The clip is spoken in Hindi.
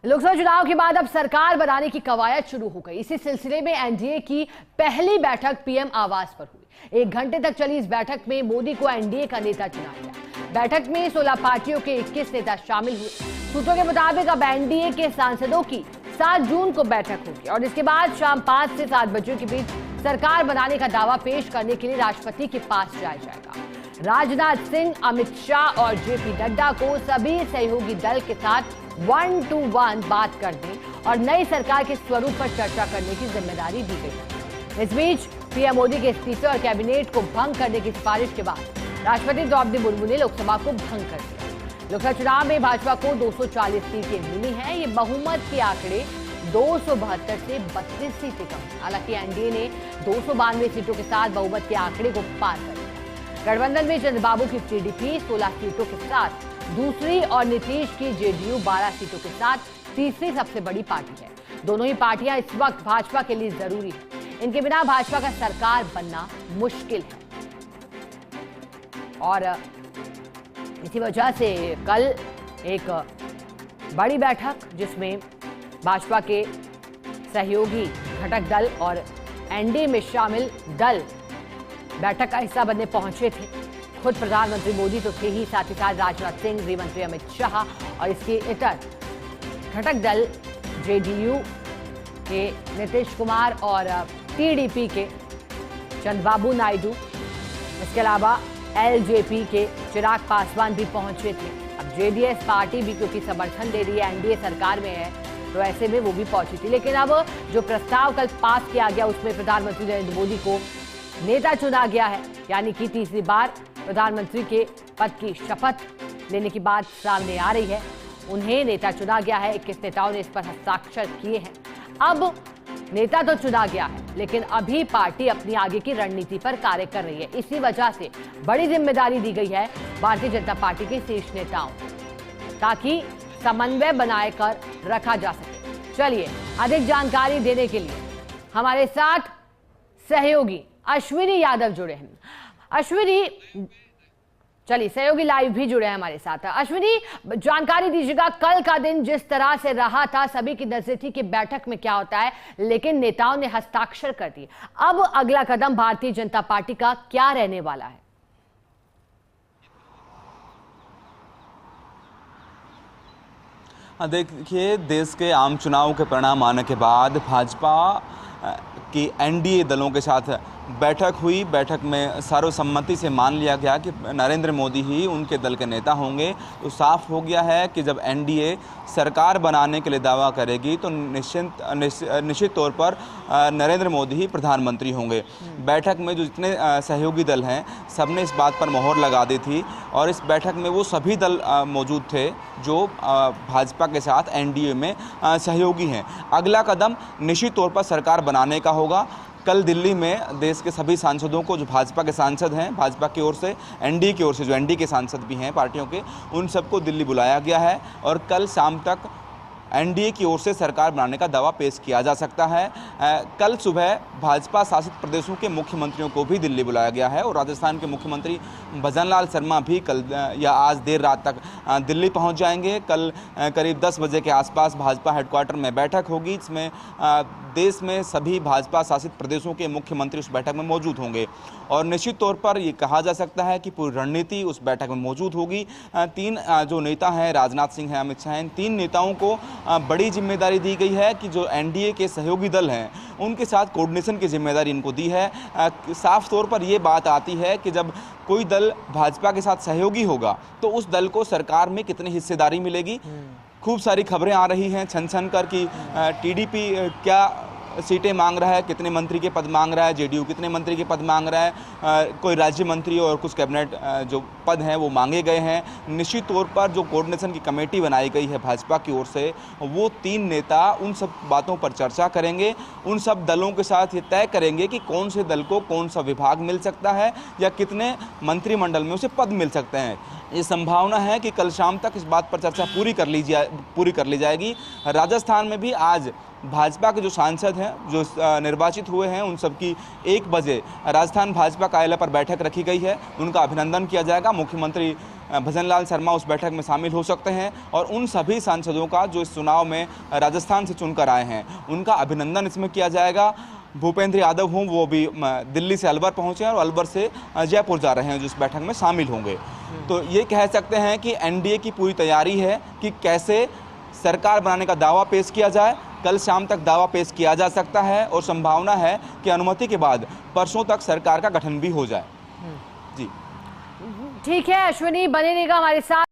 लोकसभा चुनाव के बाद अब सरकार बनाने की कवायद शुरू हो गई। इसी सिलसिले में एनडीए की पहली बैठक पीएम आवास पर हुई। 1 घंटे तक चली इस बैठक में मोदी को एनडीए का नेता चुना गया। बैठक में 16 पार्टियों के 21 नेता शामिल हुए। सूत्रों के मुताबिक अब एनडीए के सांसदों की 7 जून को बैठक होगी और इसके बाद शाम 5 से 7 बजे के बीच सरकार बनाने का दावा पेश करने के लिए राष्ट्रपति के पास जाया जाएगा। राजनाथ सिंह, अमित शाह और जेपी नड्डा को सभी सहयोगी दल के साथ 1 to 1 बात करने और नई सरकार के स्वरूप पर चर्चा करने की जिम्मेदारी दी गई है। इस बीच पीएम मोदी के इस्तीफे और कैबिनेट को भंग करने की सिफारिश के बाद राष्ट्रपति द्रौपदी मुर्मू ने लोकसभा को भंग कर दिया। लोकसभा चुनाव में भाजपा को 240 सीटें मिली हैं। ये बहुमत के आंकड़े 272 से 32 सीटें कम हैं। हालांकि एनडीए ने 292 सीटों के साथ बहुमत के आंकड़े को पार कर लिया। गठबंधन में चंद्रबाबू की टीडीपी 16 सीटों के साथ दूसरी और नीतीश की जेडीयू 12 सीटों के साथ तीसरी सबसे बड़ी पार्टी है। दोनों ही पार्टियां इस वक्त भाजपा के लिए जरूरी है। इनके बिना भाजपा का सरकार बनना मुश्किल है और इसी वजह से कल एक बड़ी बैठक जिसमें भाजपा के सहयोगी घटक दल और एनडीए में शामिल दल बैठक का हिस्सा बनने पहुंचे थे। खुद प्रधानमंत्री मोदी तो थे ही, साथ ही साथ राजनाथ सिंह, गृहमंत्री अमित शाह और इसके इतर घटक दल जेडीयू के नीतीश कुमार और टीडीपी के चंद्रबाबू नायडू, इसके अलावा एलजेपी के चिराग पासवान भी पहुंचे थे। अब जेडीएस पार्टी भी क्योंकि समर्थन दे रही है, एनडीए सरकार में है, तो ऐसे में वो भी पहुंची थी। लेकिन अब जो प्रस्ताव कल पास किया गया उसमें प्रधानमंत्री नरेंद्र मोदी को नेता चुना गया है, यानी कि तीसरी बार प्रधानमंत्री के पद की शपथ लेने की बात सामने आ रही है। उन्हें नेता चुना गया है। 21 नेताओं ने इस पर हस्ताक्षर किए हैं। अब नेता तो चुना गया है, लेकिन अभी पार्टी अपनी आगे की रणनीति पर कार्य कर रही है। इसी वजह से बड़ी जिम्मेदारी दी गई है भारतीय जनता पार्टी के शीर्ष नेताओं ताकि समन्वय बनाकर रखा जा सके। चलिए, अधिक जानकारी देने के लिए हमारे साथ सहयोगी अश्विनी यादव जुड़े हैं। अश्विनी, चलिए सहयोगी लाइव भी जुड़े हैं हमारे साथ। अश्विनी, जानकारी दीजिएगा, कल का दिन जिस तरह से रहा था, सभी की नजर थी कि बैठक में क्या होता है, लेकिन नेताओं ने हस्ताक्षर कर दिए। अब अगला कदम भारतीय जनता पार्टी का क्या रहने वाला है? देखिए, देश के आम चुनाव के परिणाम आने के बाद भाजपा की एनडीए दलों के साथ बैठक हुई। बैठक में सर्वसम्मति से मान लिया गया कि नरेंद्र मोदी ही उनके दल के नेता होंगे। तो साफ हो गया है कि जब एनडीए सरकार बनाने के लिए दावा करेगी तो निश्चित तौर पर नरेंद्र मोदी ही प्रधानमंत्री होंगे। बैठक में जो जितने सहयोगी दल हैं, सबने इस बात पर मोहर लगा दी थी और इस बैठक में वो सभी दल मौजूद थे जो भाजपा के साथ एनडीए में सहयोगी हैं। अगला कदम निश्चित तौर पर सरकार बनाने का होगा। कल दिल्ली में देश के सभी सांसदों को, जो भाजपा के सांसद हैं, भाजपा की ओर से, एनडीए की ओर से जो एनडीए के सांसद भी हैं पार्टियों के, उन सबको दिल्ली बुलाया गया है और कल शाम तक एनडीए की ओर से सरकार बनाने का दावा पेश किया जा सकता है। कल सुबह भाजपा शासित प्रदेशों के मुख्यमंत्रियों को भी दिल्ली बुलाया गया है और राजस्थान के मुख्यमंत्री भजनलाल शर्मा भी कल या आज देर रात तक दिल्ली पहुंच जाएंगे। कल करीब 10 बजे के आसपास भाजपा हेडक्वार्टर में बैठक होगी। इसमें देश में सभी भाजपा शासित प्रदेशों के मुख्यमंत्री उस बैठक में मौजूद होंगे और निश्चित तौर पर ये कहा जा सकता है कि पूरी रणनीति उस बैठक में मौजूद होगी। 3 जो नेता हैं, राजनाथ सिंह हैं, अमित शाह हैं, 3 नेताओं को बड़ी जिम्मेदारी दी गई है कि जो एनडीए के सहयोगी दल हैं उनके साथ कोऑर्डिनेशन की जिम्मेदारी इनको दी है। साफ तौर पर ये बात आती है कि जब कोई दल भाजपा के साथ सहयोगी होगा तो उस दल को सरकार में कितनी हिस्सेदारी मिलेगी। खूब सारी खबरें आ रही हैं छन छन कर कि टीडीपी क्या सीटें मांग रहा है, कितने मंत्री के पद मांग रहा है, जेडीयू कितने मंत्री के पद मांग रहा है, कोई राज्य मंत्री और कुछ कैबिनेट जो पद हैं वो मांगे गए हैं। निश्चित तौर पर जो कोऑर्डिनेशन की कमेटी बनाई गई है भाजपा की ओर से, वो 3 नेता उन सब बातों पर चर्चा करेंगे। उन सब दलों के साथ ये तय करेंगे कि कौन से दल को कौन सा विभाग मिल सकता है या कितने मंत्रिमंडल में उसे पद मिल सकते हैं। ये संभावना है कि कल शाम तक इस बात पर चर्चा पूरी कर ली जाएगी। राजस्थान में भी आज भाजपा के जो सांसद हैं, जो निर्वाचित हुए हैं, उन सबकी 1 बजे राजस्थान भाजपा कार्यालय पर बैठक रखी गई है। उनका अभिनंदन किया जाएगा। मुख्यमंत्री भजनलाल शर्मा उस बैठक में शामिल हो सकते हैं और उन सभी सांसदों का जो इस चुनाव में राजस्थान से चुनकर आए हैं उनका अभिनंदन इसमें किया जाएगा। भूपेंद्र यादव हों वो भी दिल्ली से अलवर पहुंचे हैं और अलवर से जयपुर जा रहे हैं जो इस बैठक में शामिल होंगे। तो ये कह सकते हैं कि एनडीए की पूरी तैयारी है कि कैसे सरकार बनाने का दावा पेश किया जाए। कल शाम तक दावा पेश किया जा सकता है और संभावना है कि अनुमति के बाद परसों तक सरकार का गठन भी हो जाए। जी ठीक है अश्विनी, बने रहिएगा हमारे साथ।